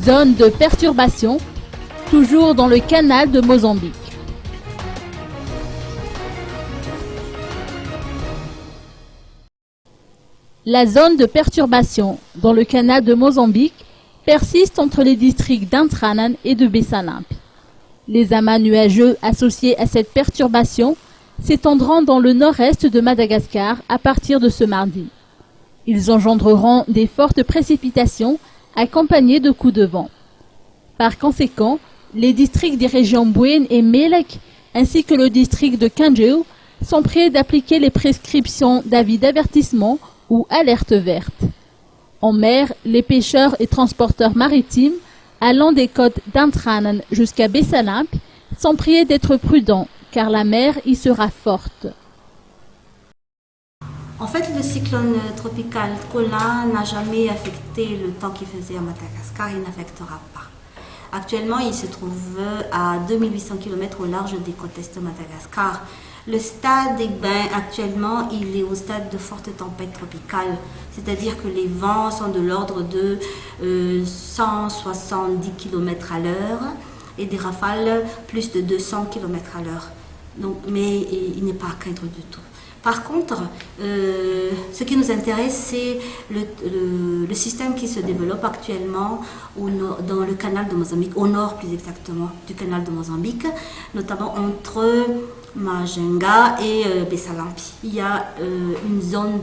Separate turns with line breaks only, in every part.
Zone de perturbation, toujours dans le canal de Mozambique. La zone de perturbation dans le canal de Mozambique persiste entre les districts d'Intranan et de Bessalamp. Les amas nuageux associés à cette perturbation s'étendront dans le nord-est de Madagascar à partir de ce mardi. Ils engendreront des fortes précipitations accompagnées de coups de vent. Par conséquent, les districts des régions Bouene et Melek ainsi que le district de Kanjeu sont prêts d'appliquer les prescriptions d'avis d'avertissement ou alerte verte. En mer, les pêcheurs et transporteurs maritimes allant des côtes d'Intranan jusqu'à Bessalamp sont priés d'être prudents car la mer y sera forte.
En fait, le cyclone tropical Colin n'a jamais affecté le temps qu'il faisait à Madagascar, il n'affectera pas. Actuellement, il se trouve à 2800 km au large des côtes est de Madagascar. Le stade des bains, actuellement, il est au stade de forte tempête tropicale, c'est-à-dire que les vents sont de l'ordre de 170 km à l'heure et des rafales plus de 200 km à l'heure. Donc, mais il n'est pas à craindre du tout. Par contre, ce qui nous intéresse, c'est le système qui se développe actuellement dans le canal de Mozambique, au nord plus exactement du canal de Mozambique, notamment entre Majinga et Bessalamp. Il y a une zone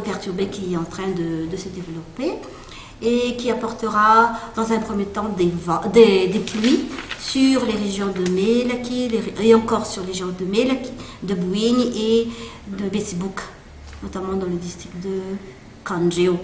perturbée qui est en train de se développer et qui apportera dans un premier temps des pluies sur les régions de Melaki et encore sur les régions de Melaki, de Bouigne et de Bessibouk, notamment dans le district de Kanjeu.